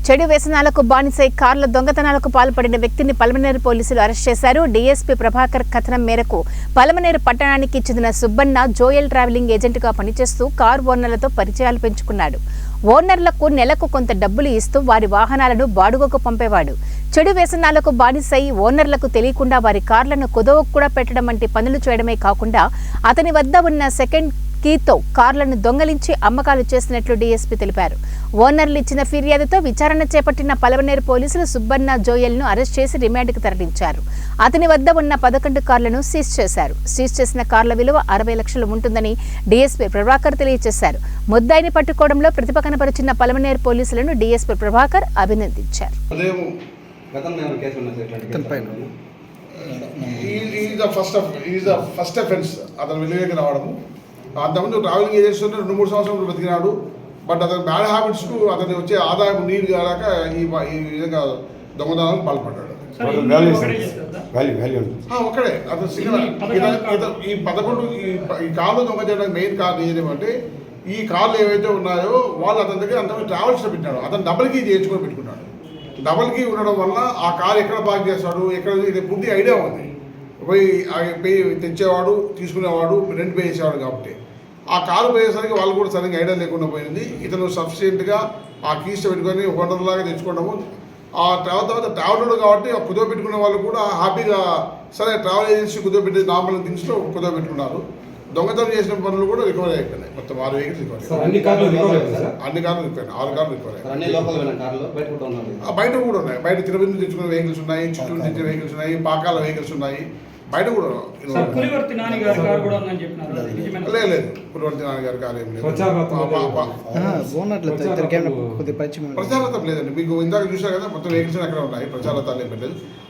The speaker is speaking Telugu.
చెడు వ్యసనాలకు బానిసై కార్ల దొంగతనాలకు పాల్పడిన వ్యక్తిని పలమనేరు పోలీసులు అరెస్ట్ చేశారు. డీఎస్పీ ప్రభాకర్ కథనం మేరకు పలమనేరు పట్టణానికి చెందిన సుబ్బన్న జోయల్ ట్రావెలింగ్ ఏజెంట్గా పనిచేస్తూ కార్ ఓనర్లతో పరిచయాలు పెంచుకున్నాడు. ఓనర్లకు నెలకు కొంత డబ్బులు ఇస్తూ వారి వాహనాలను బాడుగకు పంపేవాడు. చెడు వ్యసనాలకు బానిసై ఓనర్లకు తెలియకుండా వారి కార్లను కుదవకు కూడా పెట్టడం వంటి పనులు చేయడమే కాకుండా అతని వద్ద ఉన్న సెకండ్ కీతో కార్లను దొంగలించి అమ్మకాలు చేసినట్లు డీఎస్పీ తెలిపారు. ఓనర్లు ఇచ్చిన ఫిర్యాదుతో విచారణ చేపట్టిన పలమనేరు పోలీసులు సుబ్బన్న జోయల్ను అరెస్ట్ చేసి రిమాండ్కు తరలించారు. అతని వద్ద ఉన్న 11 కార్లను సీజ్ చేశారు. సీజ్ చేసిన కార్ల విలువ 60 లక్షలు ఉంటుందని డీఎస్పీ ప్రభాకర్ తెలియజేశారు. ముద్దాయిని పట్టుకోవడంలో ప్రతిభ కనపరిచిన పలమనేరు పోలీసులను డీఎస్పీ ప్రభాకర్ అభినందించారు. అంతకుముందు ట్రావెలింగ్ ఏజెన్సీ 2-3 సంవత్సరాలు బతికినాడు. బట్ అతని బ్యాడ్ హ్యాబిట్స్కు అతని వచ్చే ఆదాయం నీరు కాక ఈ విధంగా దొంగతనాలకు పాల్పడ్డాడు. ఒక్కడే అతను ఈ 11 ఈ కార్లు దొంగ చేయడానికి మెయిన్ కారణం ఏదేమంటే ఈ కార్లు ఏవైతే ఉన్నాయో వాళ్ళు అతని దగ్గర అంతమంది ట్రావెల్స్లో పెట్టాడు. అతను డబుల్ కీ చేయించుకొని పెట్టుకున్నాడు. డబుల్ కీ ఉండడం వల్ల ఆ కార్ ఎక్కడ పార్క్ చేస్తాడు, ఎక్కడ ఇది పూర్తి ఐడియా ఉంది. పోయి తెచ్చేవాడు, తీసుకునేవాడు, రెంట్ పే చేసేవాడు. కాబట్టి ఆ కారు పోయేసరికి వాళ్ళు కూడా సరిగ్గా ఐడియా లేకుండా పోయింది. ఇతను సఫిషియెంట్గా ఆ కీస్ పెట్టుకొని హోటల్లాగా తెచ్చుకోవడము. ఆ తర్వాత ట్రావెలర్ కాబట్టి ఆ కుదువ పెట్టుకునే వాళ్ళు కూడా హ్యాపీగా సరే ట్రావెల్ ఏజెన్సీ కుదువ పెట్టి నార్మల్ థింగ్స్లో కుదువ పెట్టుకున్నారు. దొంగతనం చేసిన పనులు కూడా రికవరీ అయిపోయినాయి. మొత్తం 6 వెహికల్స్ రికవరీ. అన్ని కార్లు రికవరీ అయిపోయినాయి. 6 కార్లు రికవరీ. బయట కూడా ఉన్నాయి. బయట తిరుపతి తెచ్చుకునే వెహికల్స్ ఉన్నాయి, చిత్తూరు తెచ్చిన వెహికల్స్ ఉన్నాయి, పాకాల వెహికల్స్ ఉన్నాయి. బయట కూడా లేదు. పులివర్తి నాన్నగారి కారు ఏం లేదు. ప్రచారతం లేదండి. మీకు ఇందాక చూసారు కదా, మొత్తం వెహికల్స్ అక్కడ ఉన్నాయి. ప్రచారతాలు ఏం పెట్టలేదు.